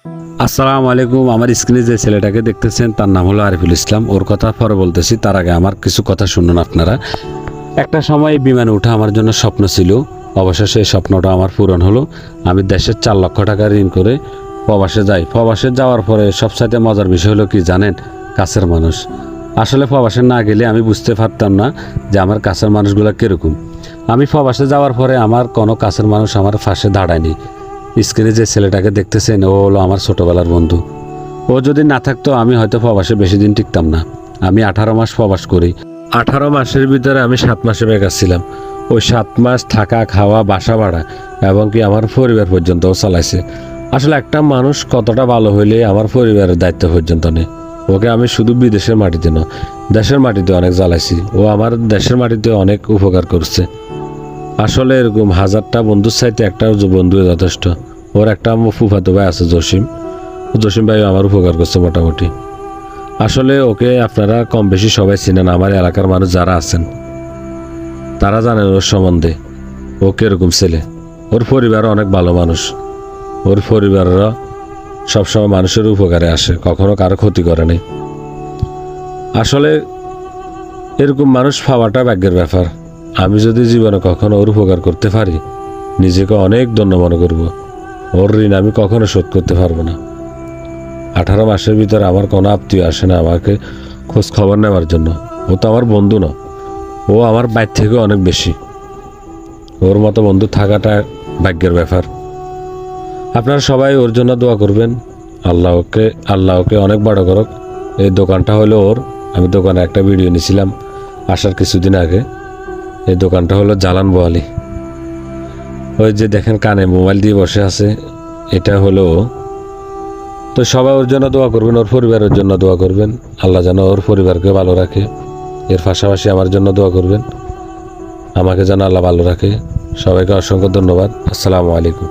আসসালামু আলাইকুম। আমার স্ক্রিনে যে ছেলেটাকে দেখতেছেন তার নাম হলো আরিফুল ইসলাম। ওর কথা পরে বলতেছি, তার আগে আমার কিছু কথা শুনুন আপনারা। একটা সময় বিমানে ওঠা আমার জন্য স্বপ্ন ছিল, অবশেষে সেই স্বপ্নটা আমার পূরণ হলো। আমি দেশের 4 লক্ষ টাকা ঋণ করে প্রবাসে যাই। প্রবাসে যাওয়ার পরে সবচাইতে মজার বিষয় হলো কি জানেন? কাছের মানুষ। আসলে প্রবাসে না গেলে আমি বুঝতে পারতাম না যে আমার কাছের মানুষগুলো কীরকম। আমি প্রবাসে যাওয়ার পরে আমার কোনো কাছের মানুষ আমার পাশে দাঁড়ায়নি। স্ক্রিনে যে ছেলেটাকে দেখতেছেন ও হলো আমার ছোটোবেলার বন্ধু। ও যদি না থাকতো আমি হয়তো প্রবাসে বেশি দিন টিকতাম না। আমি 18 মাস প্রবাস করি। 18 মাসের ভিতরে আমি 7 মাসে বেকার ছিলাম। ওই 7 মাস থাকা, খাওয়া, বাসা ভাড়া এবং কি আমার পরিবার পর্যন্তও চালাইছে। আসলে একটা মানুষ কতটা ভালো হইলে আমার পরিবারের দায়িত্ব পর্যন্ত নেই। ওকে আমি শুধু বিদেশের মাটিতে না, দেশের মাটিতে অনেক জ্বালাইছি। ও আমার দেশের মাটিতে অনেক উপকার করছে। আসলে এরকম 1000টা বন্ধুর চাইতে একটা বন্ধু যথেষ্ট। ওর একটা ফুফাতো ভাই আছে জসিম ভাই আমার উপকার করছে মোটামুটি। আসলে ওকে আপনারা কম বেশি সবাই চিনেন, আমার এলাকার মানুষ যারা আছেন তারা জানেন ওর সম্বন্ধে। ও কিরকম ছেলে। ওর পরিবার অনেক ভালো মানুষ। ওর পরিবাররা সবসময় মানুষের উপকারে আসে, কখনো কারো ক্ষতি করে নাই। আসলে এরকম মানুষ পাওয়াটা ভাগ্যের ব্যাপার। আমি যদি জীবনে কখনো ওর উপকার করতে পারি, নিজেকে অনেক ধন্য মনে করব। ওর ঋণ আমি কখনো শোধ করতে পারবো না। 18 মাসের ভিতরে আমার কোনো আত্মীয় আসে না আমাকে খোঁজ খবর নেওয়ার জন্য। ও তো আমার বন্ধু না, ও আমার বাইর থেকে অনেক বেশি। ওর মতো বন্ধু থাকাটা ভাগ্যের ব্যাপার। আপনারা সবাই ওর জন্য দোয়া করবেন। আল্লাহ ওকে অনেক বড় করুক। এই দোকানটা হলো ওর। আমি দোকানে একটা ভিডিও নিয়েছিলাম আসার কিছুদিন আগে। এই দোকানটা হলো জালান বোয়ালি। ওই যে দেখেন কানে মোবাইল দিয়ে বসে আছে, এটা হলো ও। তো সবাই ওর জন্য দোয়া করবেন, ওর পরিবারের জন্য দোয়া করবেন। আল্লাহ যেন ওর পরিবারকে ভালো রাখে। এর পাশাপাশি আমার জন্য দোয়া করবেন, আমাকে যেন আল্লাহ ভালো রাখে। সবাইকে অসংখ্য ধন্যবাদ। আসসালামু আলাইকুম।